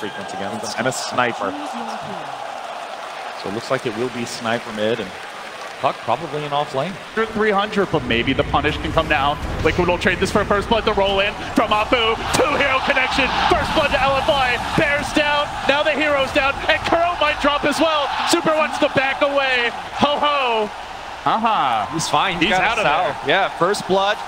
frequent against them. And a sniper. So it looks like it will be sniper mid, and Puck probably in off lane. 300, but maybe the punish can come down. Liquid will trade this for first blood to roll in from Apu. Two-hero connection. First blood to LFY. Bears down. Now the hero's down. And Kuro might drop as well. Super wants to back away. Ho-ho. He's fine. He's out of there. Yeah, first blood.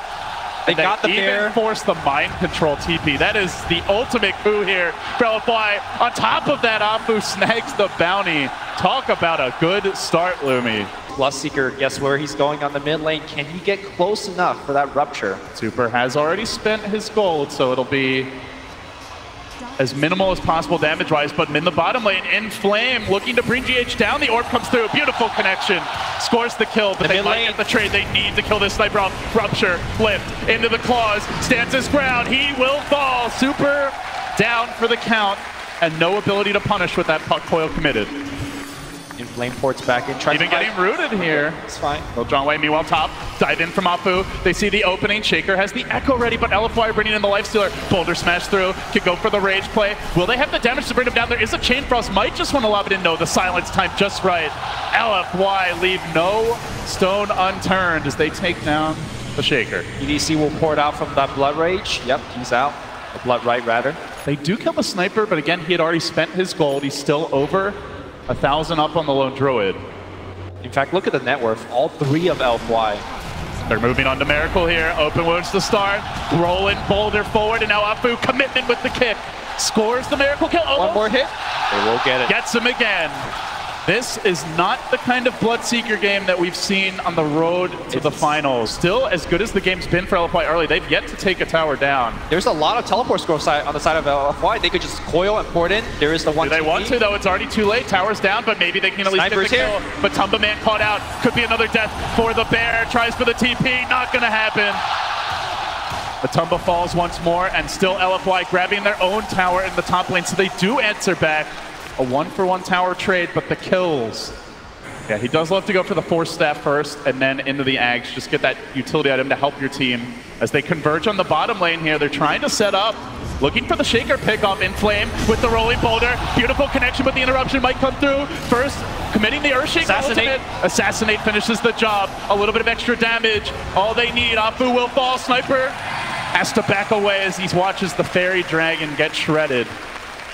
They got the bear. Even forced the mind control TP. That is the ultimate coup here for LFY. On top of that, Apu snags the bounty. Talk about a good start, Lumi. Bloodseeker, guess where he's going on the mid lane? Can he get close enough for that rupture? Super has already spent his gold, so it'll be as minimal as possible damage-wise, but in the bottom lane, in Flame, looking to bring GH down. The orb comes through. Beautiful connection. Scores the kill, but they might get the trade. They need to kill this sniper off. Rupture, flipped into the claws, stands his ground. He will fall. Super down for the count, and no ability to punish with that puck coil committed. In Flame ports back in. Even getting rooted here. It's fine. Well, John Wayne, meanwhile, top. Dive in from Apu. They see the opening. Shaker has the Echo ready, but LFY bringing in the Lifestealer. Boulder smash through. Can go for the rage play. Will they have the damage to bring him down? There is a Chain Frost. Might just want to lob it in. No, the silence time just right. LFY leave no stone unturned as they take down the Shaker. EDC will pour it out from that Blood Rage. Yep, he's out. The Blood Right, rather. They do kill the Sniper, but again, he had already spent his gold. He's still over 1,000 up on the Lone Druid. In fact, look at the net worth. All three of LFY. They're moving on to Miracle here. Open wounds to start. Rolling Boulder forward, and now Apu commitment with the kick. Scores the Miracle kill. Oh, one more hit. They will get it. Gets him again. This is not the kind of Bloodseeker game that we've seen on the road to the finals. Still, as good as the game's been for LFY early, they've yet to take a tower down. There's a lot of teleport scrolls on the side of LFY. They could just coil and port in. There is the one. Do they want to, though? It's already too late. Tower's down, but maybe they can at least get the kill. But Tumba Man caught out. Could be another death for the Bear. Tries for the TP. Not going to happen. The Tumba falls once more, and still LFY grabbing their own tower in the top lane. So they do answer back. A 1-for-1 tower trade, but the kills. Yeah, he does love to go for the Force Staff first and then into the Ags. Just get that utility item to help your team. As they converge on the bottom lane here, they're trying to set up. Looking for the Shaker pickup in Flame with the rolling Boulder. Beautiful connection, but the interruption might come through. First, committing the Earthshake ultimate. Assassinate finishes the job. A little bit of extra damage. All they need. Apu will fall. Sniper has to back away as he watches the Fairy Dragon get shredded.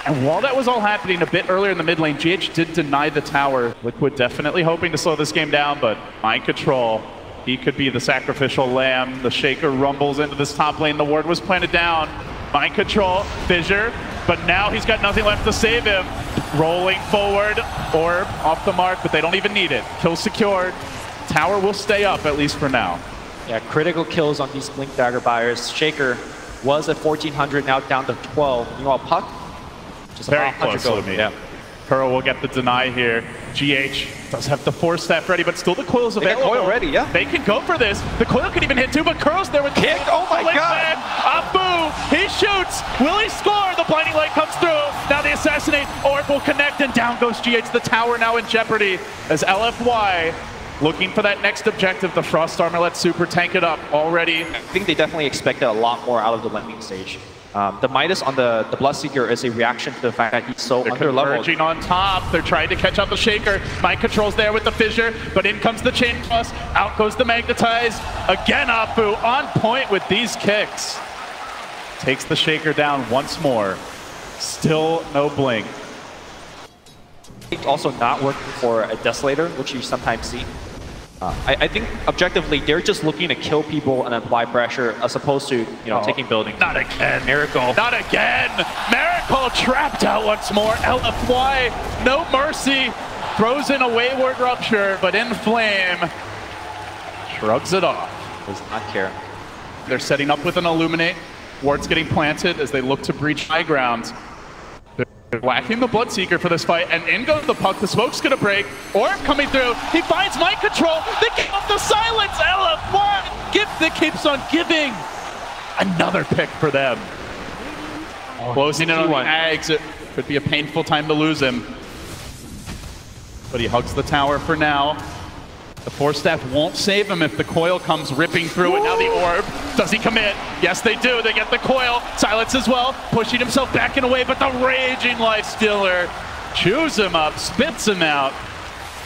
And while that was all happening a bit earlier in the mid lane, GH did deny the tower. Liquid definitely hoping to slow this game down, but mind control. He could be the sacrificial lamb. The Shaker rumbles into this top lane. The ward was planted down. Mind control, fissure, but now he's got nothing left to save him. Rolling forward, orb off the mark, but they don't even need it. Kill secured. Tower will stay up, at least for now. Yeah, critical kills on these Blink Dagger buyers. Shaker was at 1,400, now down to 12. Meanwhile, Puck, just very close to me. Yeah. Kuro will get the deny here. GH does have the Force Staff ready, but still the coil's available. They got coil ready, yeah. They can go for this. The coil can even hit too, but Kuro's there with the kick. Oh my God. Apu, he shoots. Will he score? The blinding light comes through. Now the assassinate orb will connect, and down goes GH. The tower now in jeopardy as LFY looking for that next objective. The Frost Armor lets Super tank it up already. I think they definitely expected a lot more out of the landing stage. The Midas on the Bloodseeker is a reaction to the fact that he's so under-leveled. Converging on top. They're trying to catch up the Shaker. Mind control's there with the Fissure, but in comes the Chain Frost. Out goes the Magnetize. Again, Apu on point with these kicks. Takes the Shaker down once more. Still no blink. Also not working for a Desolator, which you sometimes see. I think objectively they're just looking to kill people and apply pressure as opposed to taking buildings. Not again, Miracle. Not again. Miracle trapped out once more. LFY, no mercy. Throws in a wayward rupture, but in Flame shrugs it off. Does not care. They're setting up with an Illuminate. Ward's getting planted as they look to breach high ground. They're whacking the Bloodseeker for this fight, and in goes the Puck. The smoke's gonna break. Orb coming through. He finds mind control. They give up the silence. LFY, gift that keeps on giving. Another pick for them. Closing in on the Ags. It could be a painful time to lose him. But he hugs the tower for now. The Force Staff won't save him if the coil comes ripping through, and now the orb. Does he commit? Yes, they do. They get the coil. Silence as well, pushing himself back and away, but the raging Life Stealer chews him up, spits him out,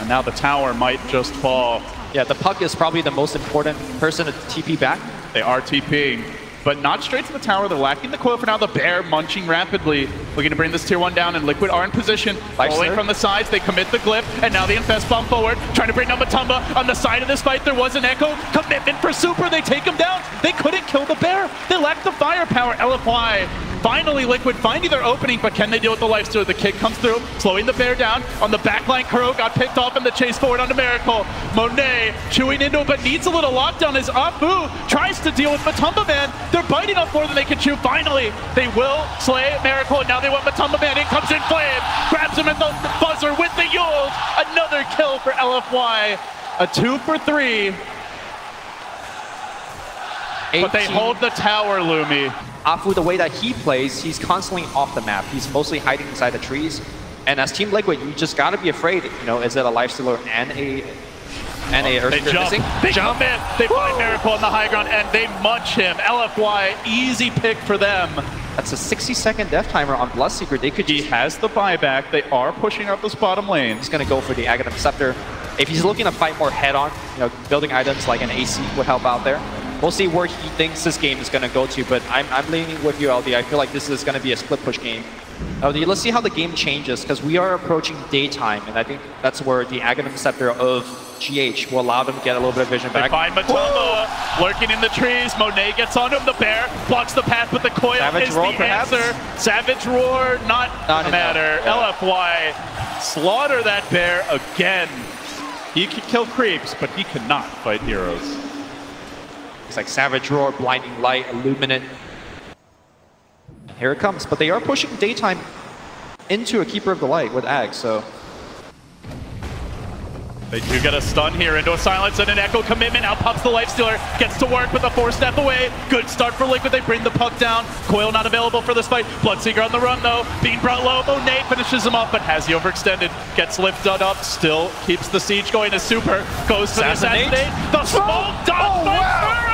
and now the tower might just fall. Yeah, the puck is probably the most important person to TP back. They are TPing, but not straight to the tower. They're lacking the coil for now. The Bear munching rapidly, looking to bring this tier 1 down, and Liquid are in position. Rolling from the sides, they commit the glyph, and now the Infest bomb forward, trying to bring down Matumba. On the side of this fight, there was an Echo. Commitment for Super, they take him down. They couldn't kill the Bear. They lack the firepower. LFY, finally Liquid finding their opening, but can they deal with the Life Stealer? The kick comes through, slowing the Bear down. On the backline, Kuro got picked off in the chase forward onto Miracle. Monet chewing into it, but needs a little lockdown as Afu tries to deal with Matumba Man. They're biting off more than they can chew. Finally, they will slay Miracle, and now they want Matumba Man. In comes In Flame, grabs him at the buzzer with the Yule. Another kill for LFY. A 2 for 3. But they hold the tower, Lumi. Afu, the way that he plays, he's constantly off the map. He's mostly hiding inside the trees. And as Team Liquid, you just gotta be afraid. You know, is it a Life Stealer and a Earthspear missing? They jump in. They find Miracle on the high ground, and they munch him. LFY, easy pick for them. That's a 60-second death timer on Bloodseeker. They could. He has the buyback. They are pushing up this bottom lane. He's gonna go for the Aghanim Scepter. If he's looking to fight more head-on, you know, building items like an AC would help out there. We'll see where he thinks this game is going to go to, but I'm leaning with you, LD. I feel like this is going to be a split push game. LD, let's see how the game changes, because we are approaching daytime, and I think that's where the Aghanim Scepter of GH will allow them to get a little bit of vision back. They find Matumba lurking in the trees. Monet gets onto him. The Bear blocks the path, but the coil Savage is Roar, the perhaps? answer. Savage Roar, not a matter. Yeah. LFY slaughter that Bear again. He can kill creeps, but he cannot fight heroes. It's like Savage Roar, Blinding Light, Illuminate. Here it comes, but they are pushing daytime into a Keeper of the Light with Ag, so. They do get a stun here into a silence and an Echo commitment. Now pops the Life Stealer, gets to work with a 4-step away. Good start for Liquid. They bring the puck down. Coil not available for this fight. Bloodseeker on the run though, being brought low. Monet finishes him off, but has he overextended. Gets lifted up, still keeps the siege going as Super goes for the assassinate. The smoke dodge by Kuro!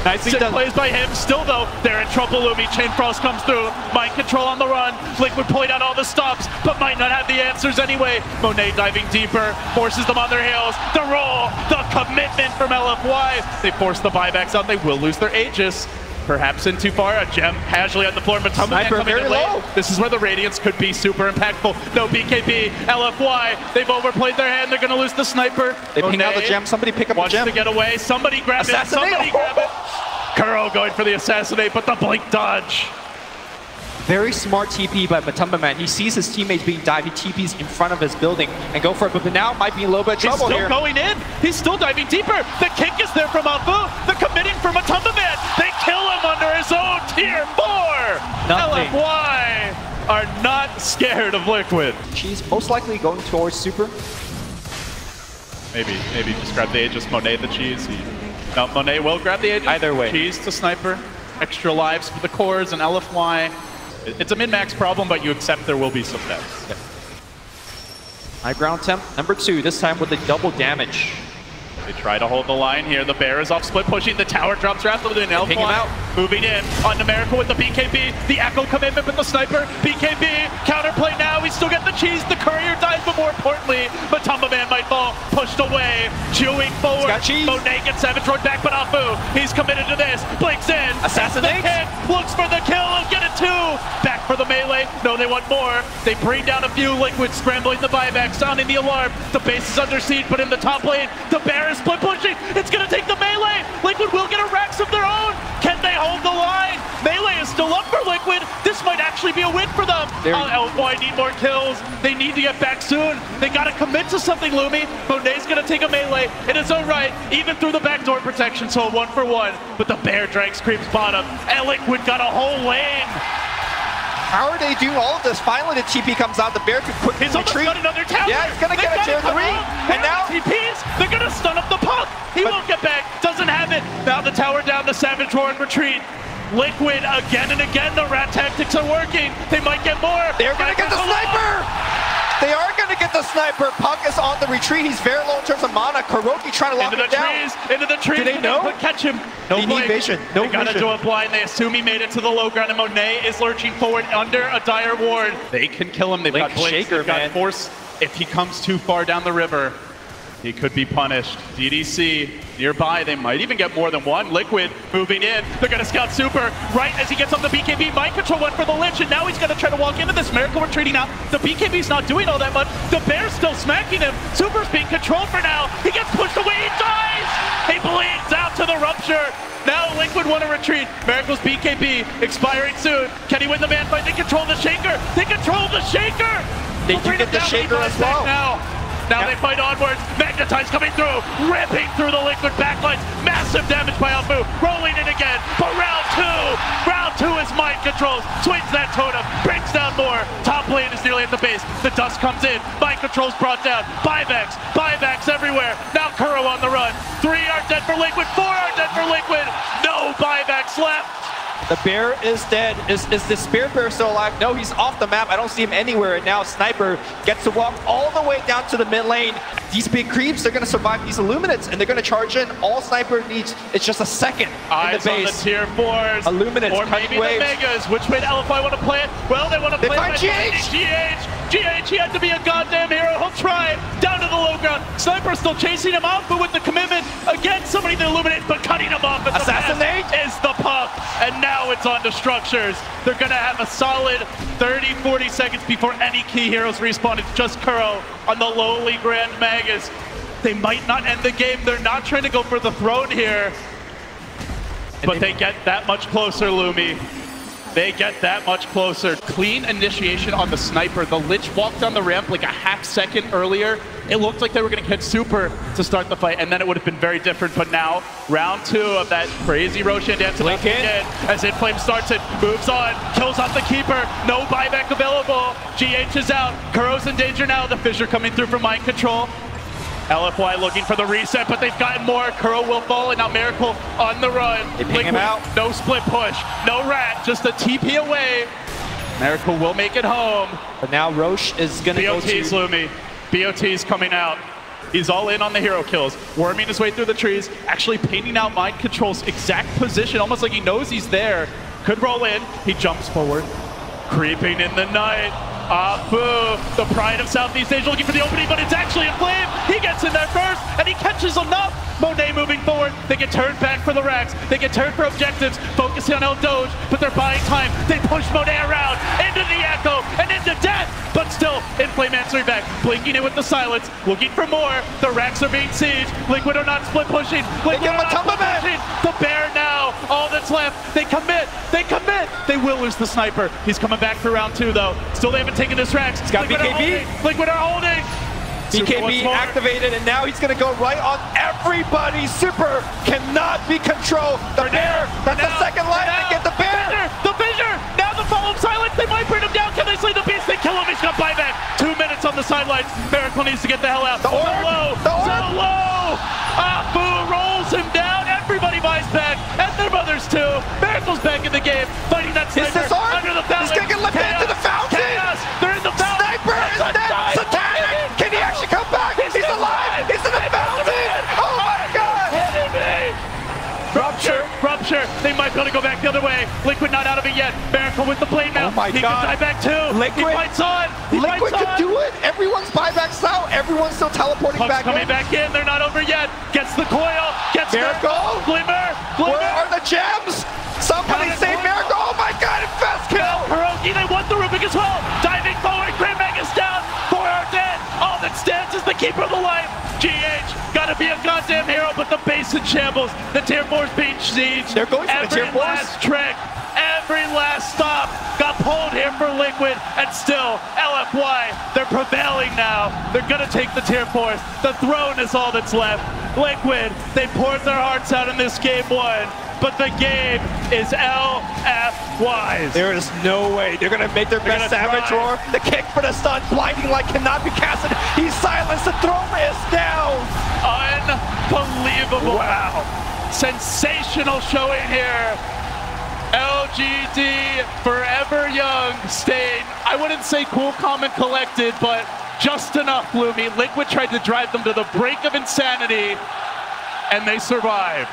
Nicely plays by him. Still though, they're in trouble, Lumi. Chain Frost comes through. Mind control on the run. Liquid pulling out all the stops, but might not have the answers anyway. Monet diving deeper, forces them on their heels. The roll, the commitment from LFY. They force the buybacks out. They will lose their Aegis. Perhaps in too far. A gem casually on the floor. Matumba coming in late. This is where the Radiance could be super impactful. No BKB. LFY. They've overplayed their hand. They're going to lose the sniper. They ping out the gem. Somebody pick up the gem. Wants to get away. Somebody grab it. Somebody grab it. Kuro going for the assassinate, but the blink dodge. Very smart TP by Matumba Man. He sees his teammates being dived. He TPs in front of his building and go for it, but now might be in a little bit of trouble here. He's still going in. He's still diving deeper. The kick is there from Afu. The committing for Matumba Man. They kill him under his own tier 4. Nothing. LFY are not scared of Liquid. She's most likely going towards Super. Maybe just grab the Aegis. Monet the cheese. No, Monet will grab the Aegis. Either way. Cheese to sniper. Extra lives for the cores and LFY. It's a min-max problem, but you accept there will be some deaths. Yeah. High ground temp, number 2, this time with the double damage. They try to hold the line here. The Bear is off split pushing. The tower drops rapidly. LFY moving in onto Miracle with the BKB. The Echo commitment with the sniper. BKB, counterplay now. We still get the cheese. The courier dies, but more importantly, Matumba Man might fall. Pushed away. Chewing forward. Monet gets Savage Road back, but Afu, he's committed to this. Blinks in. Assassinate. Looks for the kill. He'll get it 2. Back for the melee. No, they want more. They bring down a few. Liquid scrambling the buyback, sounding the alarm. The base is under siege, but in the top lane, the Bear is split pushing. It's going to take the melee. Liquid will get a Rex of their own. Can they hold the line? Melee is still up for Liquid. This might actually be a win for them. LFY need more kills. They need to get back soon. They got to commit to something, Lumi. Monet's going to take a melee in his own right, even through the backdoor protection, so 1-for-1. But the Bear drags creeps bottom, and Liquid got a whole lane. How are they doing all of this? Finally, the TP comes out. The Bear could quickly retreat. He's almost got another tower. Yeah, he's going to get a tier 3. And now TPs, they're going to stun up the puck. He won't get back. Doesn't have it. Now the tower down. The Savage Roar and retreat. Liquid again and again. The rat tactics are working. They might get more. They're going to get the sniper. They are going to get the sniper. Puck is on the retreat. He's very low in terms of mana. Kuroki trying to lock him down. Into the trees. Do they know? Catch him. No they need vision. No they vision. Gotta do a blind. They assume he made it to the low ground, and Monet is lurching forward under a dire ward. They can kill him. They've got Blitz. Shaker, They've got Force. If he comes too far down the river, he could be punished. DDC nearby. They might even get more than one. Liquid moving in. They're going to scout Super right as he gets on the BKB. Mind control went for the Lich, and now he's going to try to walk into this. Miracle retreating out. The BKB's not doing all that much. The Bear's still smacking him. Super's being controlled for now. He gets pushed away. He dies. He bleeds out to the Rupture. Now Liquid want to retreat. Miracle's BKB expiring soon. Can he win the man fight? They control the Shaker. They control the Shaker. They do get the Shaker as well. Now they fight onwards. Magnetize coming through, ripping through the Liquid backlines. Massive damage by Alfu. Rolling in again for round two is mind controls. Swings that totem, brings down more. Top lane is nearly at the base. The dust comes in. Mind controls brought down. Buybacks everywhere. Now Kuro on the run. 3 are dead for Liquid. 4 are dead for Liquid. No buybacks left. The bear is dead. Is the Spirit Bear still alive? No, he's off the map. I don't see him anywhere. And now Sniper gets to walk all the way down to the mid lane. These big creeps, they're going to survive these Illuminates, and they're going to charge in. All Sniper needs is just a second Eyes in the base. On the tier 4s. Illuminates, or maybe waves. The Megas. Which way do LFY want to play it? Well, they want to play it. GH, he had to be a goddamn hero. He'll try down to the low ground. Sniper still chasing him out, but with the commitment against somebody to illuminate, but cutting him off. Assassinate is the puck, and now it's on to Structures. They're gonna have a solid 30-40 seconds before any key heroes respawn. It's just Kuro on the lowly Grand Magus. They might not end the game. They're not trying to go for the throne here, but they get that much closer, Lumi. They get that much closer. Clean initiation on the Sniper. The Lich walked down the ramp like a half second earlier. It looked like they were going to catch Super to start the fight, and then it would have been very different. But now, round 2 of that crazy Roshan dance again, as Inflame starts it, moves on, kills off the Keeper. No buyback available. GH is out. Kuro's in danger now. The Fissure coming through for mind control. LFY looking for the reset, but they've gotten more. Kuro will fall, and now Miracle on the run. They ping him out. No split push, no rat, just a TP away. Miracle will make it home. But now Roche is going to go to... BOT's Lumi. BOT's coming out. He's all in on the hero kills. Worming his way through the trees, actually painting out mind control's exact position, almost like he knows he's there. Could roll in. He jumps forward. Creeping in the night. Afu, the pride of Southeast Asia, looking for the opening, but it's actually Inflame. He gets in there first, and he catches enough. Monet moving forward. They get turned back for the racks. They get turned for objectives, focusing on El Doge, but they're buying time. They push Monet around, into the Echo, and into death, but still, Inflame answering back, blinking in with the silence, looking for more. The racks are being sieged. Liquid are not split pushing. Liquid are not split pushing. The Bear now, all that's left. They commit. They commit. They will lose the Sniper. He's coming back for round 2, though. Still, they haven't taken his racks. He's got BKB. Liquid are holding. BKB activated, and now he's going to go right on everybody. Super cannot be controlled. The Bear, that's the second line to get the Bear. The Fissure, now the follow-up silence. They might bring him down. Can they slay the beast? They kill him. He's got buyback. 2 minutes on the sidelines. Miracle needs to get the hell out. The orb. So low. Afu rolls him down. Everybody buys back, and their mothers too. Miracle's back in the game, fighting that Sniper under the fountain. He's going to get left into the fountain. Chaos. They're in the fountain. Sniper is dead. Satanic. Can he actually come back? He's alive. He's in the fountain. Oh my God. Rupture. They might be able to go back the other way. Liquid not out of it yet. Miracle with the blade now. Oh my God. He can die back too. Liquid. He fights on. Liquid can do it. Everyone's buybacks out. Everyone's still teleporting Puck's back coming back in. They're not over yet. Gets the coil. Gets Miracle. Glimmer. Where are the gems? Somebody save Miracle. Oh my God. Infest kill. Hiroki, they want the Rubik as well. Diving forward. Grand Magus down. 4 are dead. All that stands is the keeper of the life. GH, gotta be a goddamn hero, but the base in shambles. The tier 4's being sieged. They're going for the tier 4s. Every last trick, every last stop got pulled here for Liquid, and still, LFY, they're prevailing now. They're gonna take the tier 4s. The throne is all that's left. Liquid, they poured their hearts out in this game 1. But the game is LFY's. There is no way. They're going to make their best Savage Roar. The kick for the stun. Blinding Light cannot be casted. He's silenced. The throne is down. Unbelievable. Wow. Sensational showing here. LGD, forever young, staying, I wouldn't say cool, calm, and collected, but Just enough, Lumi. Liquid tried to drive them to the brink of insanity, and they survived.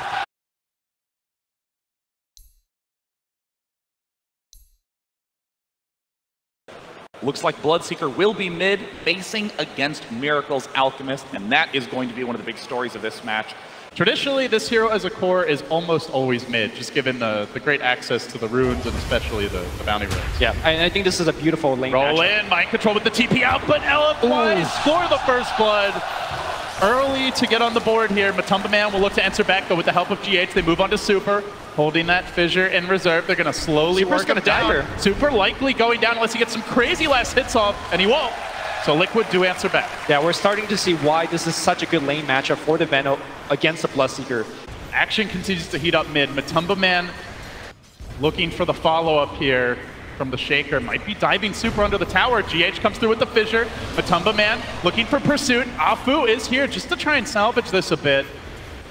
Looks like Bloodseeker will be mid, facing against Miracle's Alchemist, and that is going to be one of the big stories of this match. Traditionally, this hero as a core is almost always mid, just given the great access to the runes and especially the bounty runes. Yeah, I think this is a beautiful lane Roll matchup. in, mind control with the TP out, but LFY score the first blood. Early to get on the board here. Matumba Man will look to answer back, but with the help of GH, they move on to Super, holding that fissure in reserve. They're going to slowly work him down. Super likely going down unless he gets some crazy last hits off, and he won't. So Liquid do answer back. Yeah, we're starting to see why this is such a good lane matchup for the Venom against the Bloodseeker. Action continues to heat up mid. Matumba Man looking for the follow-up here from the Shaker. Might be diving Super under the tower. GH comes through with the fissure. Matumba Man looking for pursuit. Afu is here just to try and salvage this a bit.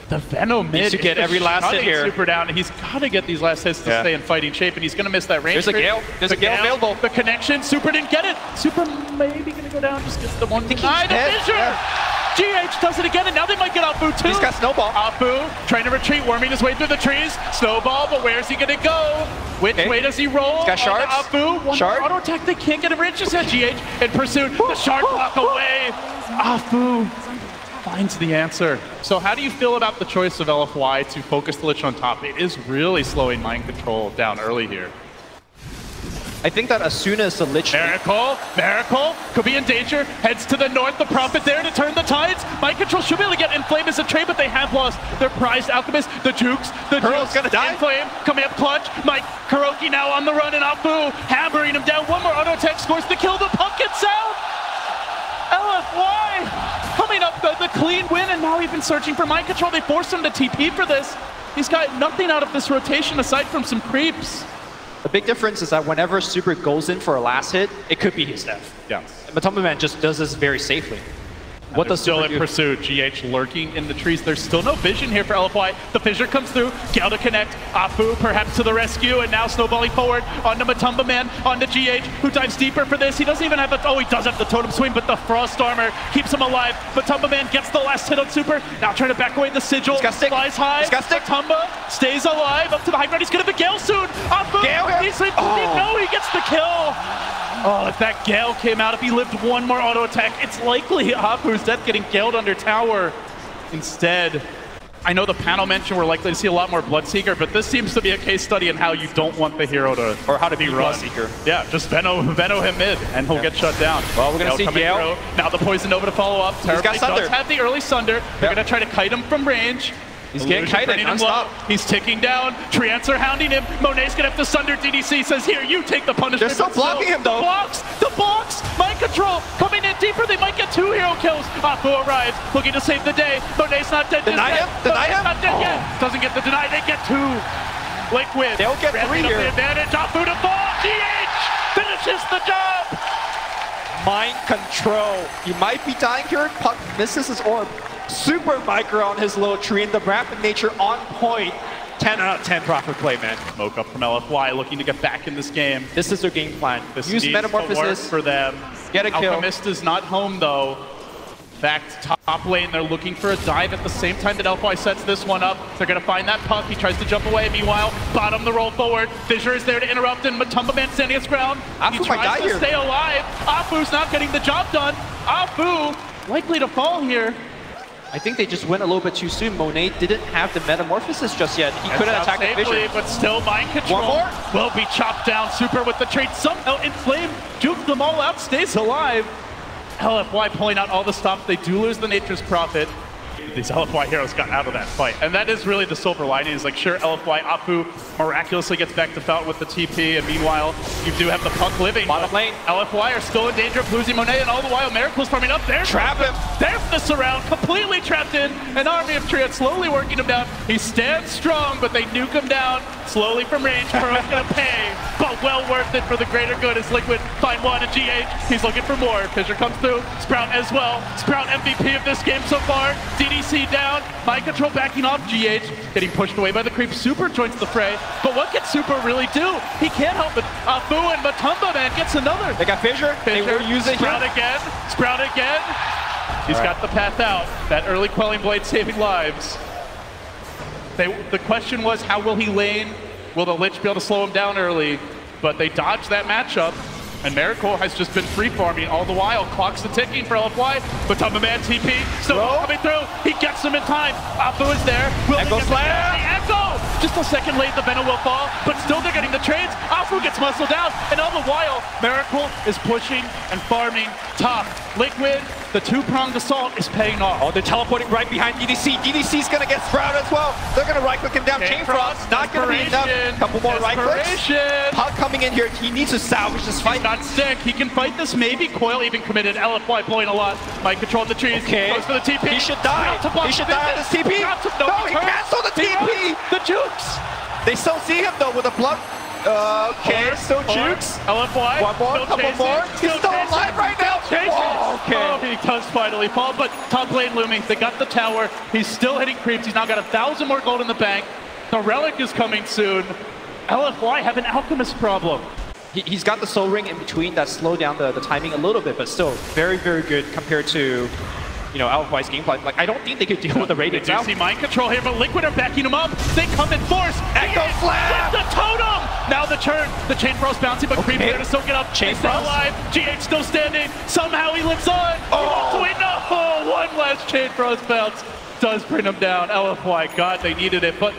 The Venom mid needs to get every last hit here. Super down, and he's got to get these last hits to stay in fighting shape, and he's going to miss that range. There's a Gale. There's a Gale available. The connection. Super didn't get it. Super maybe going to go down. Just gets the one. The fissure. GH does it again, and now they might get Afu too. He's got Snowball. Afu trying to retreat, worming his way through the trees. Snowball, but where's he going to go? Which way does he roll? He's got shards. Afu, one auto attack. They can't get him rich. Just at GH in pursuit. The shard block away. Afu finds the answer. So how do you feel about the choice of LFY to focus the Lich on top? It is really slowing mind control down early here. I think that as soon as the Lich... Miracle could be in danger. Heads to the north. The Prophet there to turn the tides. Mind control should be able to get Inflame as a trade, but they have lost their prized Alchemist. The Jukes. The Jukes gonna die. Inflame coming up clutch. Mike Kuroki now on the run, and Afu hammering him down. One more auto attack scores the kill. The puck gets out. LFY coming up the clean win, and now even searching for mind control. They forced him to TP for this. He's got nothing out of this rotation aside from some creeps. The big difference is that whenever Super goes in for a last hit, it could be his death. Yeah. Matumba Man just does this very safely. What does still in pursuit? GH lurking in the trees. There's still no vision here for LFY. The fissure comes through. Gale to connect. Afu perhaps to the rescue, and now snowballing forward onto Matumba Man, onto GH, who dives deeper for this. He doesn't even have he does have the totem swing, but the frost armor keeps him alive. Matumba Man gets the last hit on Super. Now trying to back away the sigil. He's got stick. Flies high. He's got stick. Matumba stays alive up to the high ground. He's gonna have a Gale soon. Afu. Gale here. No, he gets the kill. Oh, if that Gale came out, if he lived one more auto attack, it's likely Afu's death getting Galed under tower instead. I know the panel mentioned we're likely to see a lot more Bloodseeker, but this seems to be a case study in how you don't want the hero to... Or how to be run. Bloodseeker. Yeah, just Veno him mid, and he'll get shut down. Well, we're going to see Gale. Now the Poison Nova to follow up. Terribly does have the early Sunder. They're going to try to kite him from range. He's getting kited non-stop. He's ticking down. Treants are hounding him. Monet's gonna have to Sunder. DDC says, here, you take the punishment. They're still blocking him, though. The blocks! Mind control coming in deeper. They might get 2 hero kills. Afu arrives, looking to save the day. Monet's not dead. Deny him? Not dead yet. Doesn't get the deny. They get 2. Liquid. They'll get 3 here. The advantage. Afu to fall. GH finishes the job. Mind control. He might be dying here. Puck misses his orb. Super micro on his little tree, and the rapid nature on point. 10 out of 10 profit play, man. Smoke up from LFY, looking to get back in this game. This is their game plan. Use Metamorphosis for them. Get a kill. Alchemist is not home, though. In fact, top lane, they're looking for a dive at the same time that LFY sets this one up. They're going to find that puck. He tries to jump away. Meanwhile, bottom the roll forward. Fissure is there to interrupt, and Matumba Man standing his ground. He tries to stay alive. Afu's not getting the job done. Afu likely to fall here. I think they just went a little bit too soon. Monet didn't have the Metamorphosis just yet. He couldn't attack the vision. But still mind control. One more. Will be chopped down. Super with the trade. Somehow Inflame jukes them all out. Stays alive. LFY pulling out all the stops. They do lose the Nature's Prophet. These LFY heroes got out of that fight. And that is really the silver lining. Is like, sure, LFY, Afu miraculously gets back to Fountain with the TP, and meanwhile, you do have the puck living. Bottom lane. LFY are still in danger of losing Monet, and all the while, Miracle's farming up. There's Trap him. There's the surround, completely trapped in. An army of Triad slowly working him down. He stands strong, but they nuke him down slowly from range. Kuro's gonna pay, but well worth it for the greater good as Liquid find one at GH. He's looking for more. Fissure comes through. Sprout as well. Sprout MVP of this game so far. DDC down. Mind control backing off GH. Getting pushed away by the creep. Super joins the fray. But what can Super really do? He can't help it. Fu and Matumba, man, gets another. They got Fissure. They will use it Sprout here. again. Sprout again. He's got the path out. That early Quelling Blade saving lives. The question was, how will he lane? Will the Lich be able to slow him down early? But they dodged that matchup. And Miracle has just been free farming all the while. Clock's the ticking for LFY. But Matumba Man TP still coming through. He gets him in time. Afu is there. Echo Slam. Echo! Just a second late, the Venom will fall. But still they're getting the trades. Afu gets muscled down. And all the while, Miracle is pushing and farming top. Liquid, the two-pronged assault is paying off. Oh, they're teleporting right behind DDC. DDC's gonna get Sprout as well. They're gonna right-click him down. Chain Frost, not gonna be enough. Couple more right-clicks. Puck coming in here. He needs to salvage this fight. He's not sick. He can fight this maybe. Coil even committed. LFY blowing a lot. Might control the trees. Okay. Goes for the TP. He should die. He should die on this TP. No, he canceled the TP. The jukes. They still see him though with a blood. Okay, still jukes. LFY. One more, couple more. He's still alive right now. Whoa, okay. Oh, he does finally fall, but top lane looming. They got the tower. He's still hitting creeps. He's now got 1,000 more gold in the bank. The relic is coming soon. LFY have an alchemist problem. He's got the soul ring in between that slowed down the timing a little bit, but still very, very good compared to, you know, LFY's gameplay. Like, I don't think they could deal with the Radiant now. See mind control here, but Liquid are backing him up. They come in force. Echo Slam! With the totem! Now the turn. The Chain Frost bouncing, but Creep there to soak it up. Chain still Frost alive. GH still standing. Somehow he lives on. Oh! No! One last Chain Frost bounce does bring him down. LFY, God, they needed it. But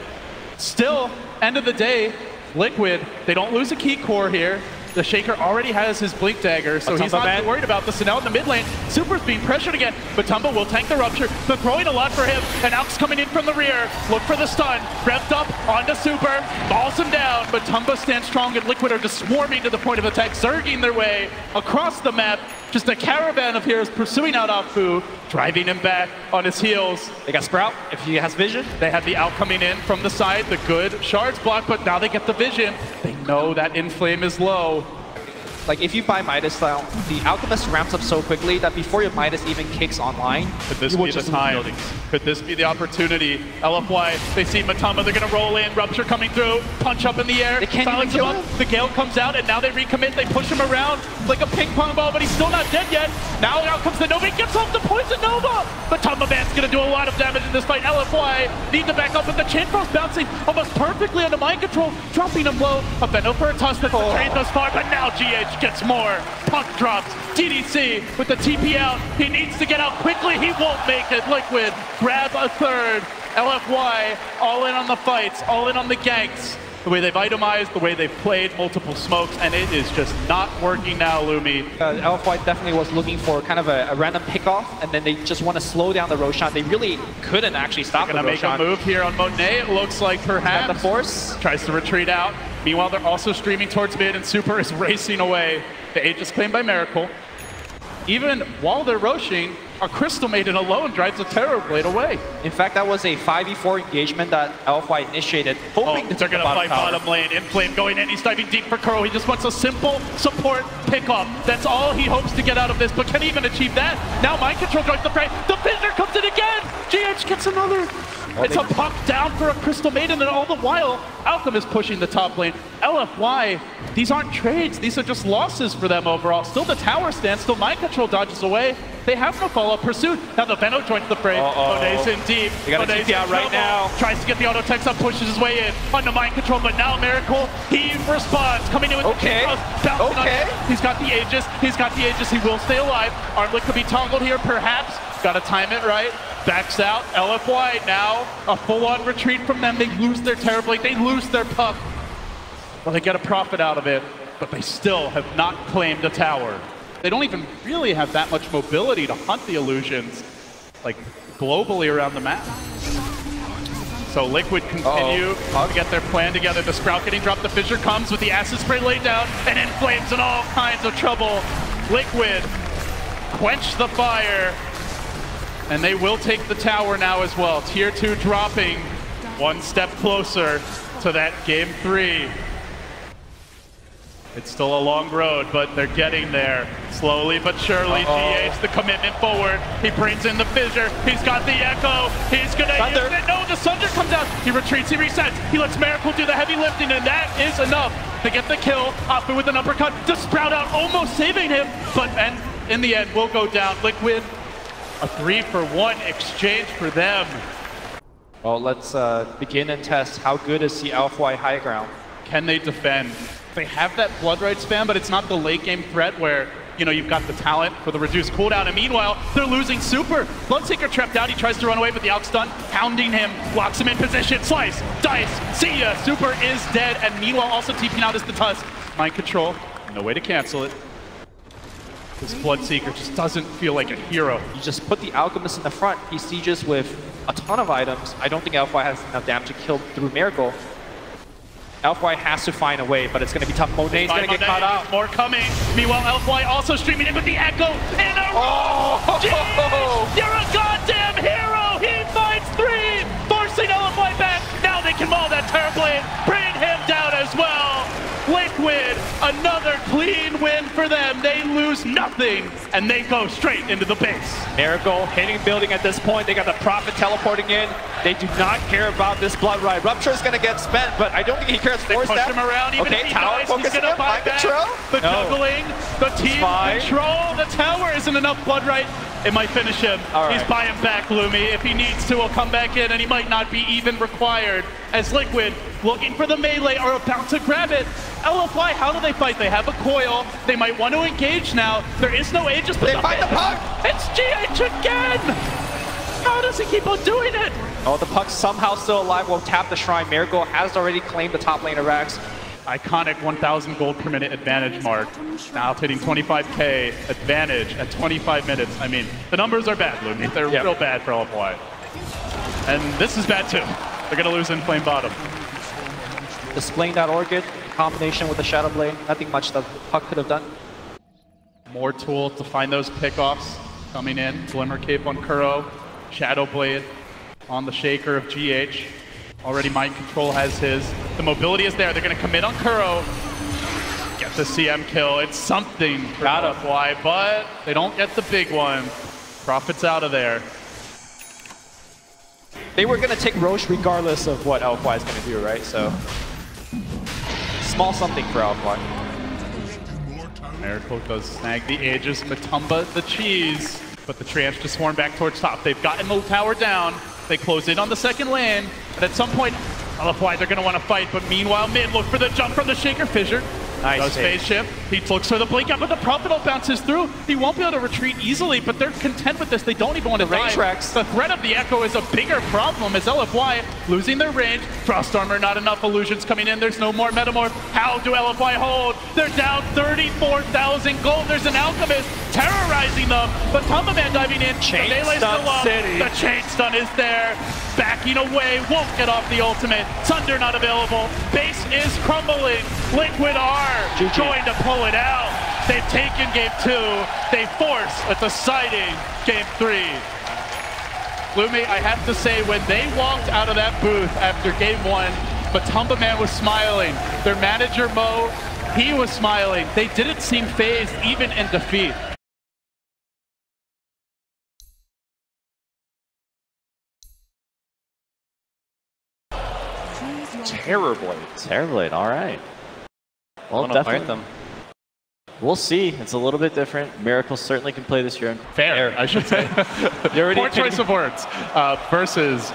still, end of the day, Liquid, they don't lose a key core here. The Shaker already has his Blink Dagger, so he's not too worried about this. And now in the mid lane, Super's being pressured again, but Tumba will tank the Rupture. They're throwing a lot for him, and Alk's coming in from the rear. Look for the stun. Revved up onto Super, balls him down, but Tumba stands strong, and Liquid are just swarming to the point of attack, zerging their way across the map. Just a caravan of heroes pursuing out Afu, driving him back on his heels. They got Sprout, if he has vision. They have the Alk coming in from the side, the good shards block, but now they get the vision. They know that Inflame is low. Like, if you buy Midas style, the Alchemist ramps up so quickly that before your Midas even kicks online, could this be the time? Could this be the opportunity? LFY, they see Matumba, they're gonna roll in, Rupture coming through, punch up in the air, they can't even kill him. The Gale comes out, and now they recommit, they push him around like a ping pong ball, but he's still not dead yet. Now out comes the Nova, he gets off the Poison Nova! Matumba Man's gonna do a lot of damage in this fight. LFY need to back up with the Chain Frost bouncing almost perfectly under mind control, dropping him low. A Venom for a toss that's the trade thus far, but now GH gets more. Puck drops. DDC with the TP out. He needs to get out quickly. He won't make it. Liquid grab a third. LFY all in on the fights, all in on the ganks. The way they've itemized, the way they've played multiple smokes, and it is just not working now, Lumi. LFY definitely was looking for kind of a random pickoff, and then they just want to slow down the Roshan. They really couldn't actually stop the Roshan. Gonna make a move here on Monet. It looks like perhaps the force tries to retreat out. Meanwhile, they're also streaming towards mid, and Super is racing away. The Aegis claimed by Miracle. Even while they're rushing, a Crystal Maiden alone drives a Terror Blade away. In fact, that was a 5v4 engagement that LFY initiated, hoping they're going to fight bottom lane. Inflame going in, he's diving deep for Kuro. He just wants a simple support pickup. That's all he hopes to get out of this, but can he even achieve that? Now Mind Control joins the fray. The Fissure comes in again! GH gets another. It's a puck down for a Crystal Maiden, and all the while, Alchemist pushing the top lane. LFY, these aren't trades. These are just losses for them overall. Still the tower stands, still Mind Control dodges away. They have no follow-up pursuit. Now the Venom joins the fray. Monet's in deep. They got a TP out right now. Tries to get the auto text up, pushes his way in. Under Mind Control, but now Miracle, he responds. Coming in with the bouncing on. He's got the Aegis. He's got the Aegis. He will stay alive. Armlet could be toggled here, perhaps. Got to time it right. Backs out. LFY now a full-on retreat from them. They lose their Terror Blade. They lose their puck. Well, they get a profit out of it, but they still have not claimed a tower. They don't even really have that much mobility to hunt the illusions, like, globally around the map. So Liquid continue to get their plan together. The Sprout getting dropped. The Fissure comes with the Acid Spray laid down, and Inflame's in all kinds of trouble. Liquid quench the fire, and they will take the tower now as well. Tier 2 dropping one step closer to that Game 3. It's still a long road, but they're getting there. Slowly but surely, GH, the commitment forward. He brings in the fissure. He's got the echo. He's going to use it. No, the Sunder comes out. He retreats, he resets. He lets Miracle do the heavy lifting, and that is enough to get the kill. Opted with an uppercut to sprout out, almost saving him. But in the end, will go down. Liquid, a 3-for-1 exchange for them. Well, let's begin and test how good is the LFY high ground. Can they defend? They have that Blood Right spam, but it's not the late game threat where, you know, you've got the talent for the reduced cooldown, and meanwhile, they're losing Super. Bloodseeker trapped out, he tries to run away, but the Alk stun, hounding him, locks him in position, slice, dice, see ya, Super is dead, and meanwhile also TPing out is the Tusk. Mind control, no way to cancel it. This Bloodseeker just doesn't feel like a hero. You just put the Alchemist in the front, he sieges with a ton of items. I don't think LFY has enough damage to kill through Miracle. LFY has to find a way, but it's going to be tough. Monet's going to get caught out. More coming. Meanwhile, LFY also streaming in with the echo in a row. You're a goddamn hero. He finds 3, forcing LFY back. Now they can maul that Terrorblade, bring him down as well. Liquid, another clean win for them. They lose nothing, and they go straight into the base. Miracle hitting building at this point. They got the Prophet teleporting in. They do not care about this Blood Ride. Rupture is going to get spent, but I don't think he cares for that. They push him around. Even if he dies, he's going to buy back. The juggling, the team control. The tower isn't enough Blood Right. It might finish him. He's buying back Lumi. If he needs to, he'll come back in, and he might not be even required. As Liquid, looking for the melee, are about to grab it. LFY, how do they fight? They have a coil. They might want to engage now. There is no Aegis, but they find the puck. It's GH again. How does he keep on doing it? Oh, the puck's somehow still alive. Will tap the Shrine. Miracle has already claimed the top lane of Rax. Iconic 1,000 gold per minute advantage mark. Now hitting 25k advantage at 25 minutes. I mean, the numbers are bad, Lumi. They're real bad for LFY. And this is bad too. They're going to lose in flame bottom. Displaying that Orchid combination with the Shadow Blade. Nothing much the puck could have done. More tools to find those pickoffs coming in. Glimmer Cape on Kuro. Shadow Blade on the Shaker of GH. Already Mind Control has his. The mobility is there. They're going to commit on Kuro. Get the CM kill. It's something for LFY, but they don't get the big one. Prophet's out of there. They were going to take Roche regardless of what LFY is going to do, right? So, small something for LFY. Miracle does snag the Aegis. Matumba the cheese. But the Trance just swarm back towards top. They've gotten the tower down. They close in on the second lane. But at some point, LFY, they're going to want to fight. But meanwhile, mid, look for the jump from the Shaker Fissure. Nice does phase shift. He looks for the blink out, but the Prophet bounces through. He won't be able to retreat easily, but they're content with this. They don't even want to die. The threat of the Echo is a bigger problem as LFY losing their range. Frost Armor, not enough illusions coming in. There's no more Metamorph. How do LFY hold? They're down 34,000 gold. There's an Alchemist terrorizing them, but Tumba Man diving in. Chain stun city. The chain stun is there. Backing away, won't get off the ultimate. Sunder not available. Base is crumbling. Liquid are going to pull it out. They've taken game 2. They force a deciding game 3. Lumi, I have to say, when they walked out of that booth after game 1, Matumba Man was smiling. Their manager, Mo, he was smiling. They didn't seem phased even in defeat. Terrorblade, all right. Well, definitely. Them. We'll see. It's a little bit different. Miracle certainly can play this year. Fair, I should say. Poor choice of words. Versus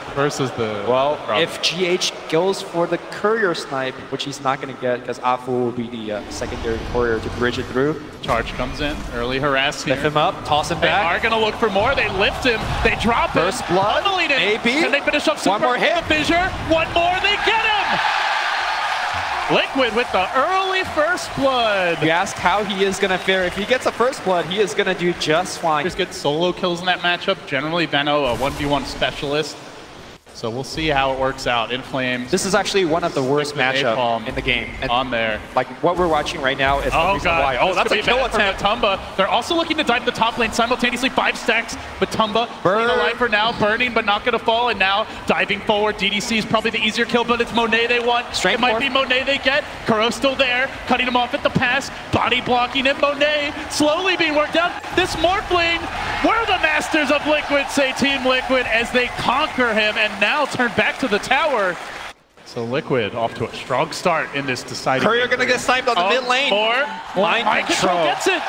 the... Well, if GH goes for the courier snipe, which he's not going to get because Afu will be the secondary courier to bridge it through. Charge comes in. Early harass here. Lift him up, toss him back. They are going to look for more. They lift him. They drop him. First blood, maybe. Can they finish up Super? One more hit. The fissure. One more. They get him. Liquid with the early first blood. You ask how he is going to fare. If he gets a first blood, he is going to do just fine. Just get solo kills in that matchup. Generally, Veno, a 1v1 specialist. So we'll see how it works out. In Flames. This is actually one of the worst matchups in the game. And on there. Like what we're watching right now is the reason why. Oh, that's a kill attempt. Matumba. They're also looking to dive the top lane simultaneously. 5 stacks. Matumba clean alive for now. Burning, but not going to fall. And now diving forward. DDC is probably the easier kill, but it's Monet they want. It might be Monet they get. Kuro still there. Cutting him off at the pass. Body blocking it. Monet slowly being worked down. This Morphling, we're the masters of Liquid, say Team Liquid, as they conquer him and now turn back to the tower. So Liquid off to a strong start in this deciding. Courier gonna get sniped on the mid lane. Mind Control gets it.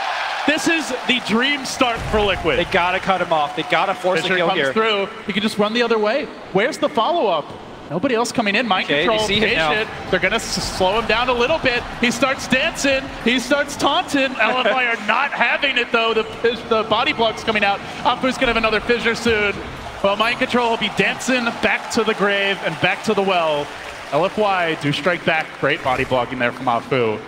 This is the dream start for Liquid. They gotta cut him off. They gotta force the kill here. Through. He can just run the other way. Where's the follow-up? Nobody else coming in. Mind Control, patient. They're going to slow him down a little bit. He starts dancing. He starts taunting. LFY are not having it, though. The body block's coming out. Afu's going to have another fissure soon. Well, Mind Control will be dancing back to the grave and back to the well. LFY do strike back. Great body blocking there from Afu.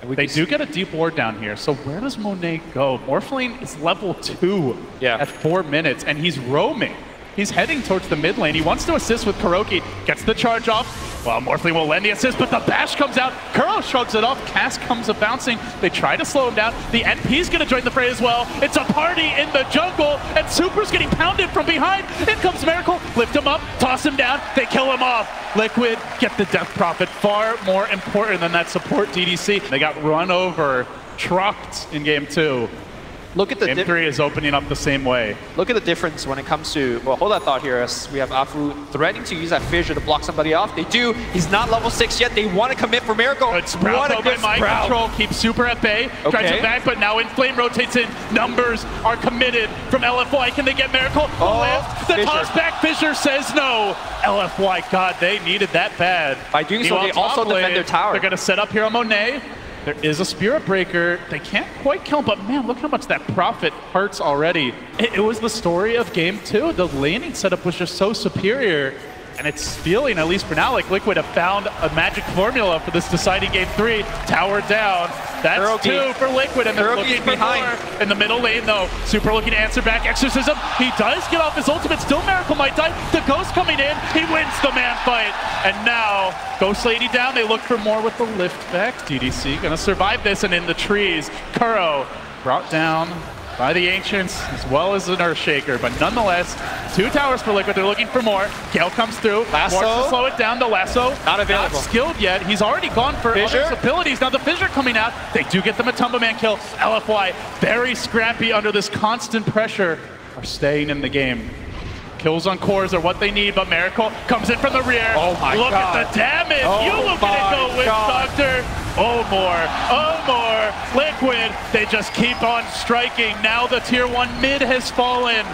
They do get a deep ward down here. So where does Monet go? Morphling is level 2 at 4 minutes, and he's roaming. He's heading towards the mid lane. He wants to assist with Kuroki. Gets the charge off. Well, Morphling will lend the assist, but the bash comes out. Kuro shrugs it off. Cass comes up bouncing. They try to slow him down. The NP's going to join the fray as well. It's a party in the jungle, and Super's getting pounded from behind. In comes Miracle. Lift him up. Toss him down. They kill him off. Liquid get the Death Prophet. Far more important than that support DDC. They got run over, trucked in game 2. Look at the Game 3 is opening up the same way. Look at the difference when it comes to, well, hold that thought here as we have Afu threatening to use that fissure to block somebody off. They do. He's not level 6 yet. They want to commit for Miracle. Good Sprout by Mind Control. Keeps Super at bay. Drives it back, but now Inflame rotates in. Numbers are committed from LFY. Can they get Miracle? The toss back. Fissure says no. LFY, God, they needed that bad. By doing so, they also defend their tower. They're going to set up here on Monet. There is a Spirit Breaker. They can't quite kill him, but man, look how much that Prophet hurts already. It was the story of game 2. The laning setup was just so superior, and it's feeling, at least for now, like Liquid have found a magic formula for this deciding game 3. Tower down. That's Kuroki. 2 for Liquid, and they're looking for more. In the middle lane, though, Super looking to answer back. Exorcism, he does get off his ultimate. Still Miracle might die. The Ghost coming in. He wins the man fight. And now, Ghost Lady down. They look for more with the lift back. DDC gonna survive this, and in the trees, Kuro brought down by the Ancients, as well as an Earthshaker, but nonetheless, 2 towers for Liquid. They're looking for more. Gale comes through. Lasso. Wants to slow it down. The Lasso not available. Not skilled yet. He's already gone for other abilities. Now the Fissure coming out. They do get the Matumba Man kill. LFY, very scrappy under this constant pressure, are staying in the game. Kills on cores are what they need, but Miracle comes in from the rear. Oh my God. Look at the damage. You look at it go, Witch Doctor. Oh, more. Liquid, they just keep on striking. Now the tier 1 mid has fallen.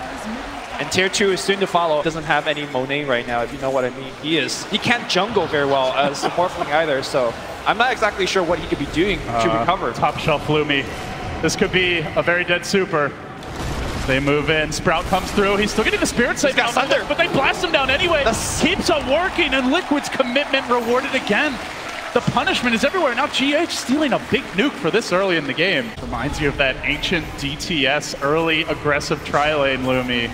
And tier 2 is soon to follow. Doesn't have any Monet right now, if you know what I mean. He can't jungle very well as a Morphling either, so I'm not exactly sure what he could be doing to recover. Top shelf Lumi. This could be a very dead Super. They move in. Sprout comes through. He's still getting the Spirit Sight down, but they blast him down anyway. Keeps on working, and Liquid's commitment rewarded again. The punishment is everywhere. Now GH stealing a big nuke for this early in the game. Reminds you of that ancient DTS early aggressive tri-lane, Lumi.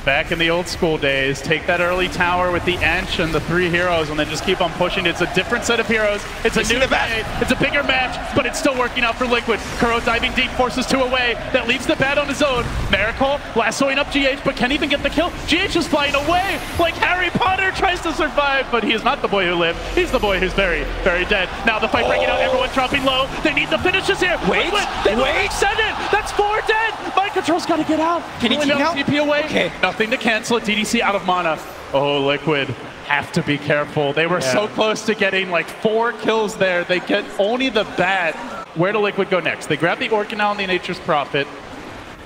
Back in the old school days, take that early tower with the Ench and the 3 heroes and then just keep on pushing. It's a different set of heroes. It's a new day. It's a bigger match, but it's still working out for Liquid. Kuro diving deep, forces 2 away. That leaves the bat on his own. Miracle lassoing up GH, but can't even get the kill. GH is flying away like Harry Potter tries to survive, but he is not the boy who lived. He's the boy who's very, very dead. Now the fight breaking out, everyone dropping low. They need the finishes here. Wait. Send it. That's 4 dead. Mind Control's got to get out. Can he keep out? TP away. Okay. Nothing to cancel it. DDC out of mana. Oh, Liquid have to be careful. They were so close to getting like 4 kills there. They get only the bat. Where do Liquid go next? They grab the Orcanal and the Nature's Prophet.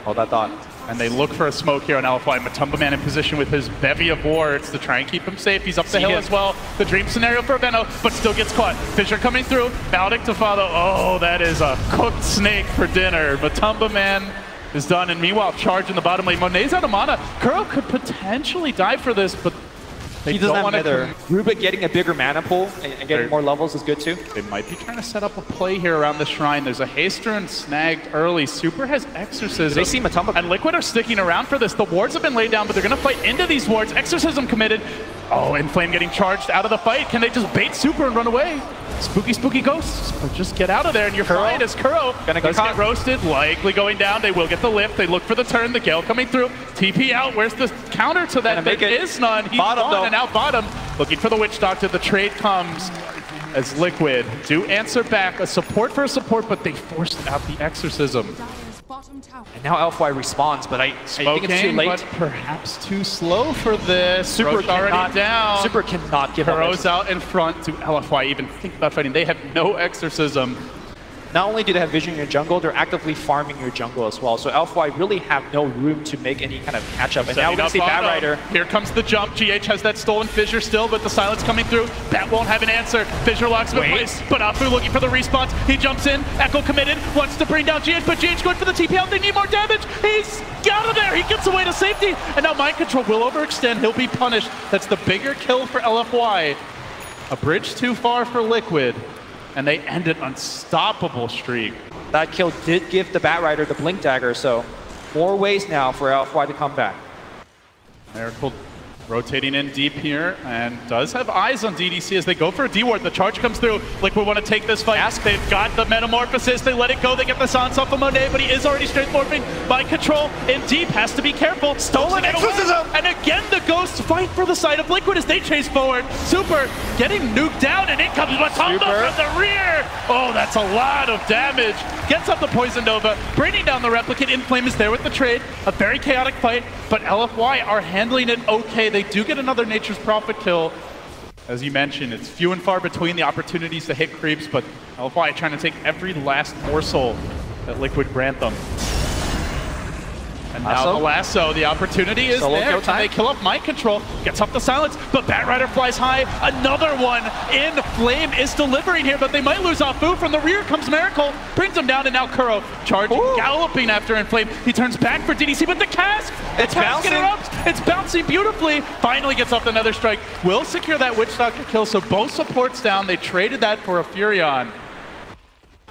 Hold that thought. And they look for a smoke here on LFY. Matumba Man in position with his bevy of wards to try and keep him safe. He's up the hill as well. The dream scenario for Veno, but still gets caught. Fissure coming through. Maldic to follow. Oh, that is a cooked snake for dinner. Matumba Man is done, and meanwhile, charge in the bottom lane. Monet's out of mana. Kuro could potentially die for this, but He doesn't have Nether. Rubik getting a bigger mana pool and getting more levels is good too. They might be trying to set up a play here around the shrine. There's a Haste Rune snagged early. Super has Exorcism. They see Matumba. And Liquid are sticking around for this. The wards have been laid down, but they're going to fight into these wards. Exorcism committed. Oh, Inflame getting charged out of the fight. Can they just bait Super and run away? Spooky, spooky ghosts. But just get out of there, and you're fine as Kuro does get roasted. Likely going down. They will get the lift. They look for the turn. The Gale coming through. TP out. Where's the counter to that? There is none. He's gone and out bottom. Looking for the Witch Doctor. The trade comes as Liquid do answer back. A support for a support, but they forced out the Exorcism. And now LFY responds, but I think it's too late. But perhaps too slow for this. Super already down. Super cannot give up. Kuro's out in front to LFY even think about fighting. They have no Exorcism. Not only do they have vision in your jungle, they're actively farming your jungle as well. So LFY really have no room to make any kind of catch-up. And now we're going to see Bat Rider. Here comes the jump. GH has that stolen Fissure still, but the silence coming through. Bat won't have an answer. Fissure locks him in place. But Afu looking for the response. He jumps in. Echo committed. Wants to bring down GH, but GH going for the TP out. They need more damage. He's out of there. He gets away to safety. And now Mind Control will overextend. He'll be punished. That's the bigger kill for LFY. A bridge too far for Liquid. And they end an unstoppable streak. That kill did give the Bat Rider the Blink Dagger, so more ways now for LFY to come back. Miracle rotating in deep here, and does have eyes on DDC as they go for a D-ward. The charge comes through. Liquid want to take this fight. They've got the Metamorphosis. They let it go. They get the silence off of Monet, but he is already straight morphing. Mind Control in deep. Has to be careful. Stolen Exorcism! And again, the Ghosts fight for the side of Liquid as they chase forward. Super getting nuked down, and in comes Matumba from the rear. Oh, that's a lot of damage. Gets up the Poison Nova, bringing down the Replicant. Inflame is there with the trade. A very chaotic fight, but LFY are handling it okay. They do get another Nature's Prophet kill. As you mentioned, it's few and far between the opportunities to hit creeps, but LFY trying to take every last morsel that Liquid grant them. And now the lasso, the opportunity is there. Can they kill off Mind Control? Gets up the silence, but Bat Rider flies high. Another one in Flame is delivering here, but they might lose Afu. From the rear comes Miracle, brings him down, and now Kuro charging, galloping after Inflame. He turns back for DDC, but the cask! It's bouncing. It's bouncing beautifully. Finally gets up another strike. Will secure that Witch Doctor kill, so both supports down. They traded that for a Furion.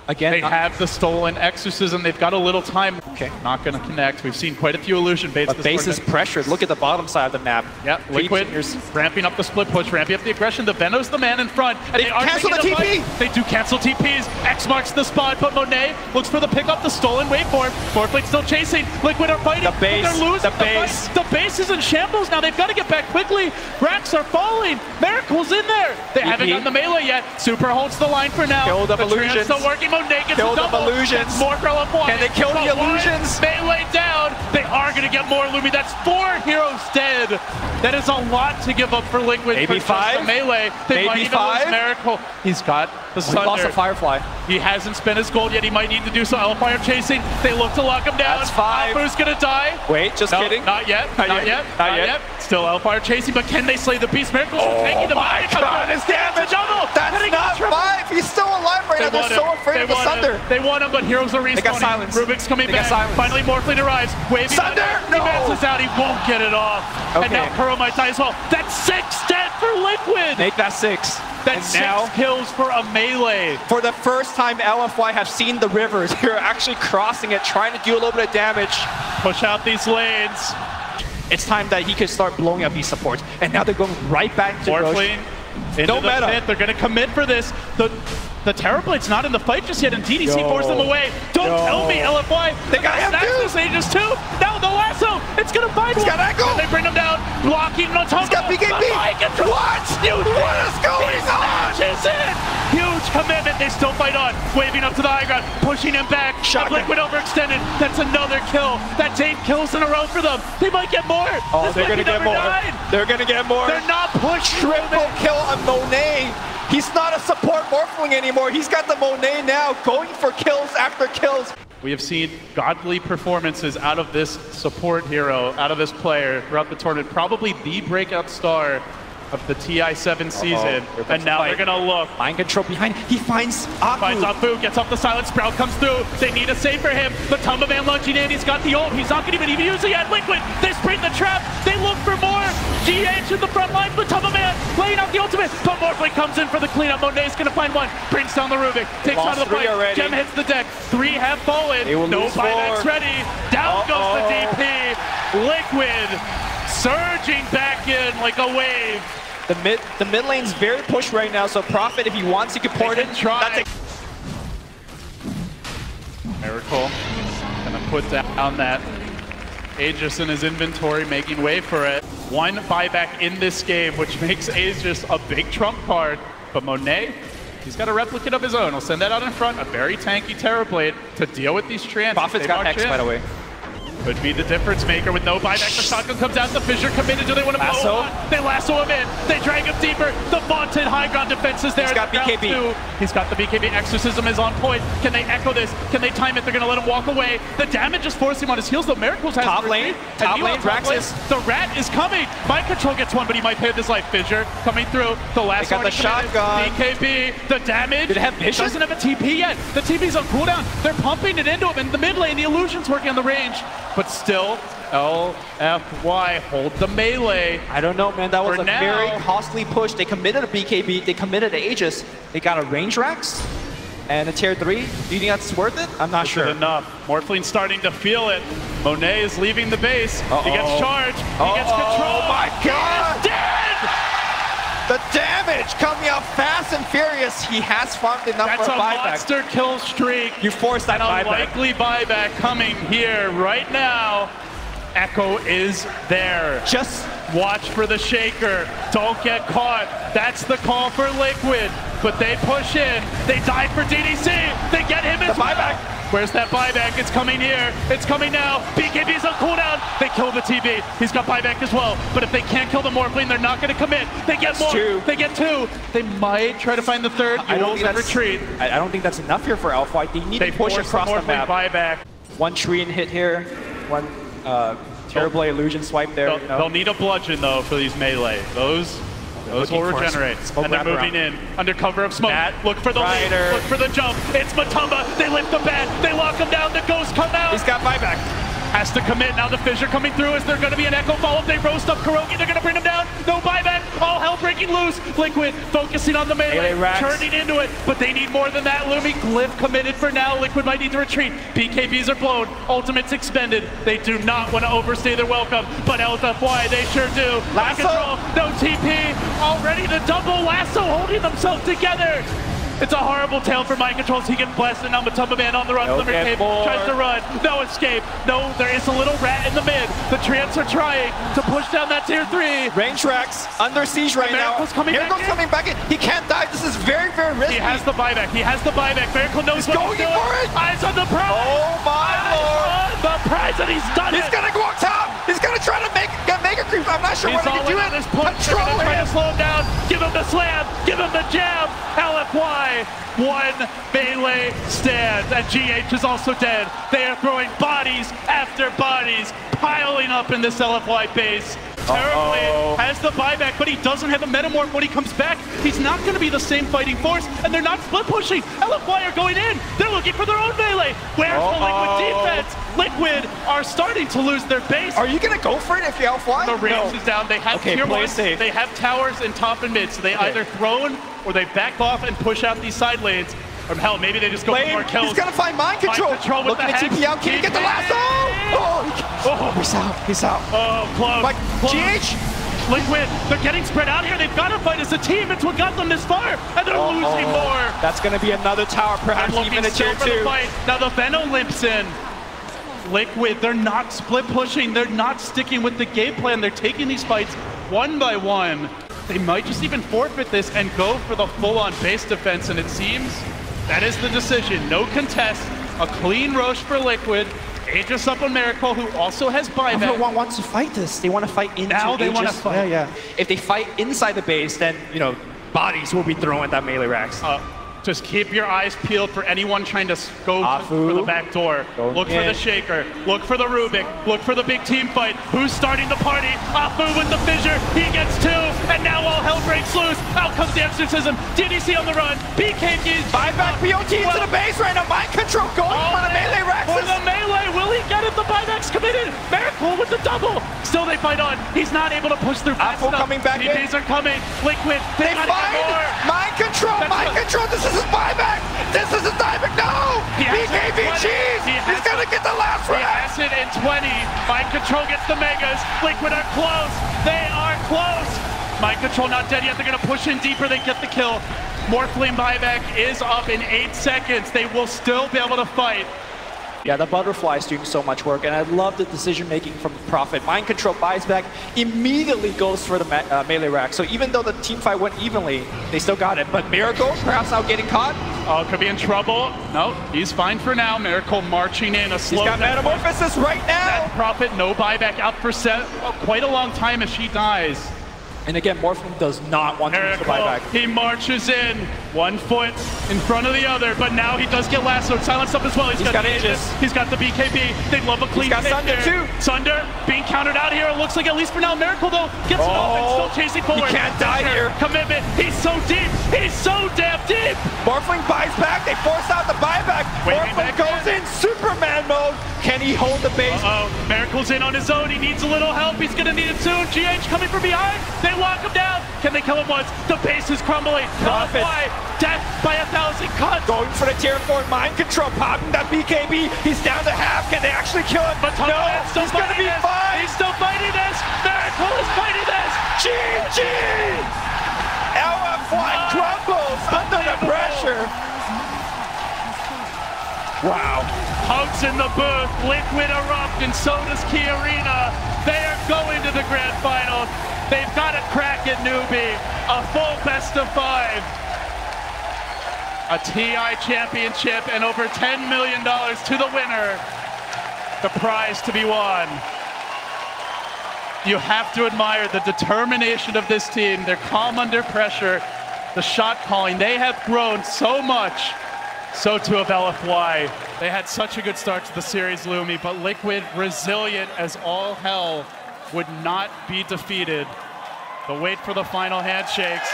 Again, they have the stolen Exorcism. They've got a little time. Okay, not going to connect. We've seen quite a few illusion baits. But base is pressured. Look at the bottom side of the map. Yep, Liquid ramping up the split push, ramping up the aggression. The Veno's the man in front. And they cancel the TP. They do cancel TPs. X marks the spot, but Monet looks for the pickup, the stolen waveform. Forfeit still chasing. Liquid are fighting. The base. They're losing the base. The base is in shambles now. They've got to get back quickly. Racks are falling. Miracle's in there. They haven't gotten the melee yet. Super holds the line for now. Kill the illusions. Still working. Monet gets the double. Illusions. More for LFY. Can they kill the illusions? Melee down. They are going to get more Lumi. That's 4 heroes dead. That is a lot to give up for Liquid. Maybe 5. Melee. They might even lose Miracle. He's got the Thunder. He lost a Firefly. He hasn't spent his gold yet. He might need to do so. LFY are chasing. They look to lock him down. That's 5. Afu's going to die. Wait, just kidding. Not yet. Not yet. Still LFY are chasing, but can they slay the beast? Miracle's taking them. Oh my God, his damage. That's not 5. He's still alive right now. They're so afraid of the Thunder. They want him, but heroes are respawning. They got silence. Rubik's coming back. Finally, Morphling arrives. Waving Thunder! He bounces out. He won't get it off. And now Kuro might die as well. That's 6 dead for Liquid. Make that 6. That's 6 kills for a melee. For the first time, LFY have seen the rivers. They're actually crossing it, trying to do a little bit of damage. Push out these lanes. It's time that he could start blowing up these supports. And now they're going right back to Morphling into no meta. Pit. They're going to commit for this. The Terrorblade's not in the fight just yet, and DDC forced them away. Don't tell me, LFY. They got him too. Aegis too. Now the lasso. It's going to find He's got Echo. They bring him down. Blocking Matumba. He's got BKB. What is going on? Is it? Huge commitment. They still fight on. Waving up to the high ground. Pushing him back. Liquid overextended. That's another kill. That's 8 kills in a row for them. They might get more. Oh, they're going to get more. They're going to get more. They're not pushing. Triple kill on Monet. He's not a support Morphling anymore. He's got the Monet now, going for kills after kills. We have seen godly performances out of this support hero, out of this player throughout the tournament. Probably the breakout star of the TI7 season. And now they're going to look. Mind Control behind. He finds Afu. Finds Afu, gets off the silence. Sprout comes through. They need a save for him. But Matumba Man lunging in. He's got the ult. He's not going to even use it yet. Liquid, they spring the trap. They look for more. GH in the front line, but Tumba Man laying out the ultimate. But Morphling comes in for the cleanup. Monet's gonna find one, brings down the Rubik, takes out of the fight. Already. Gem hits the deck. 3 have fallen. No buybacks ready. Down goes the DP. Liquid surging back in like a wave. The mid lane's very pushed right now, so Prophet, if he wants, he can port it. Miracle gonna put down that Aegis in his inventory, making way for it. 1 buyback in this game, which makes Aegis a big trump card. But Monet, he's got a replicate of his own. He'll send that out in front, a very tanky Terrorblade to deal with these trans. Prophet's got Hex, by the way. Could be the difference maker with no buyback. The shotgun comes out, the Fissure committed. Do they want to blow him? They lasso him in. They drag him deeper. The vaunted high ground defense is there. He's got BKB. He's got the BKB. Exorcism is on point. Can they echo this? Can they time it? They're going to let him walk away. The damage is forcing him on his heels. The Miracles has top lane. Draxus. The Rat is coming. Mind Control gets one, but he might pay with his life. Fissure coming through. The last one. They got the shotgun. BKB. The damage. Did it have vision? Doesn't have a TP yet. The TP's on cooldown. They're pumping it into him in the mid lane. The illusion's working on the range, but still. LFY hold the melee. I don't know, man. That was a very costly push. They committed a BKB. They committed to Aegis. They got a range Rax and a tier 3. Do you think that's worth it? I'm not sure. Enough. Morphline's starting to feel it. Monet is leaving the base. He gets charged. He gets control. Oh my God! He is dead! The damage coming out fast and furious. He has farmed enough for a buyback. That's a monster kill streak. You forced that buyback. A likely buyback coming here right now. Echo is there. Just watch for the shaker. Don't get caught. That's the call for Liquid. But they push in. They die for DDC. They get him as buyback. Where's that buyback? It's coming here. It's coming now. BKB's on cooldown. They kill the TB. He's got buyback as well. But if they can't kill the Morphling, they're not going to commit. They get more. They get 2. They might try to find the 3rd. I don't think retreat. I don't think that's enough here for LFY. They need to push across the map. Buyback. 1 Treant hit here. 1 Terrorblade illusion swipe there. They'll need a bludgeon though for these melee. Those will regenerate. And they're moving in under cover of smoke. Look for the lead. Look for the jump. It's Matumba. They lift the bat. They lock him down. The ghost come out. He's got buyback. Has to commit. Now the Fissure coming through. Is there going to be an Echo follow-up? They roast up Kurogi. They're going to bring him down. No buyback. All hell breaking loose. Liquid focusing on the melee. Turning into it. But they need more than that. Lumi Glyph committed for now. Liquid might need to retreat. BKBs are blown. Ultimate's expended. They do not want to overstay their welcome. But LFY, they sure do. Lasso. Control. No TP. Already the double lasso holding themselves together. It's a horrible tale for Mind Controls. He gets blasted. Now Matumba Man on the run. Cape tries to run. No escape. No, there is a little rat in the mid. The Trants are trying to push down that tier 3. Range Rax under siege right now. Miracle's coming back in. He can't die. This is very, very risky. He has the buyback. He has the buyback. Miracle knows what he's doing. For it. Eyes on the prize. Oh my Lord. The prize, and he's done it. He's gonna go up top. He's gonna try to make a creep. I'm not sure what he can do it. Control him. Try to slow him down. Give him the slam. Give him the jab. LFY. 1 melee stand, and GH is also dead. They are throwing bodies after bodies, piling up in this LFY base. Terrorblade has the buyback, but he doesn't have a metamorph when he comes back. He's not going to be the same fighting force, and they're not split pushing. LFY are going in. They're looking for their own melee. Where's the Liquid defense? Liquid are starting to lose their base. Are you going to go for it if you're LFY? The range is down. They have tier 1. They have towers in top and mid, so they either thrown or they back off and push out these side lanes. Or hell, maybe they just go for more kills. He's gonna find Mind Control. Looking at TP out. Can he get the lasso? He's out. Oh, close. Like, close. GH? Liquid, they're getting spread out here. They've got to fight as a team. It's what got them this far, and they're losing more. That's gonna be another tower, perhaps even a tier 2. Now the Venom limps in. Liquid, they're not split pushing. They're not sticking with the game plan. They're taking these fights 1 by 1. They might just even forfeit this and go for the full-on base defense, and it seems that is the decision. No contest, a clean Roche for Liquid. Aegis up on Miracle, who also has buyback. Everyone wants to fight this. They want to fight into now they Aegis. Want to fight. Yeah. If they fight inside the base, then, bodies will be thrown at that melee Rax. Just keep your eyes peeled for anyone trying to go for the back door. Look for the Shaker. Look for the Rubik. Look for the big team fight. Who's starting the party? Afu with the fissure. He gets 2, and now all hell breaks loose. Out comes the Exorcism. DDC on the run. BKB's buyback POT into the base right now. Mind control going for the melee Rex. For the melee. Will he get it? The buyback's committed. Miracle with the double. Still they fight on. He's not able to push through fast enough. Coming back TPs are coming. Liquid. They find mind control. Mind control. This is his buyback. This is his buyback. No. BKB cheese. He's going to get the last round. He has it in 20. Mind control gets the megas. Liquid are close. They are close. Mind control not dead yet. They're going to push in deeper. They get the kill. Morphling buyback is up in 8 seconds. They will still be able to fight. Yeah, the butterfly is doing so much work, and I love the decision-making from Prophet. Mind control buys back, immediately goes for the melee rack. So even though the team fight went evenly, they still got it. But Miracle, perhaps now getting caught. Oh, could be in trouble. No, he's fine for now. Miracle marching in, a slow. He's got Metamorphosis right now. Prophet, no buyback, out for quite a long time if she dies. And again, Morphling does not want to use the buyback. He marches in, 1 foot in front of the other, but now he does get lassoed. Silenced up as well. He's got Aegis. He's got the BKB. They love a clean hit there. He's got Sunder too. Sunder being countered out here. It looks like at least for now, Miracle though gets it off and still chasing forward. He can't die here. Commitment. He's so deep. He's so damn deep. Morphling buys back. They force out the buyback. Morphling goes in Superman mode. Can he hold the base? Miracle's in on his own. He needs a little help. He's going to need it soon. GH coming from behind. They lock him down. Can they kill him once? The base is crumbling. Prophet. Death by 1,000 cuts. Going for the tier 4 mind control. Popping that BKB. He's down to half. Can they actually kill him? But no, he's going to be fine. He's still fighting this. Miracle is fighting this. GG! LFY crumbles under the pressure. Wow. Hugs in the booth, Liquid erupt, and so does KeyArena. They are going to the grand final. They've got a crack at newbie, a full best of 5. A TI championship and over $10 million to the winner. The prize to be won. You have to admire the determination of this team. They're calm under pressure. The shot calling, they have grown so much. So too of LFY. They had such a good start to the series, Lumi, but Liquid resilient as all hell would not be defeated. The wait for the final handshakes.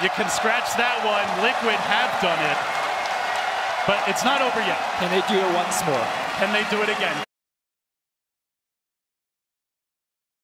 You can scratch that one. Liquid have done it, but it's not over yet. Can they do it once more? Can they do it again?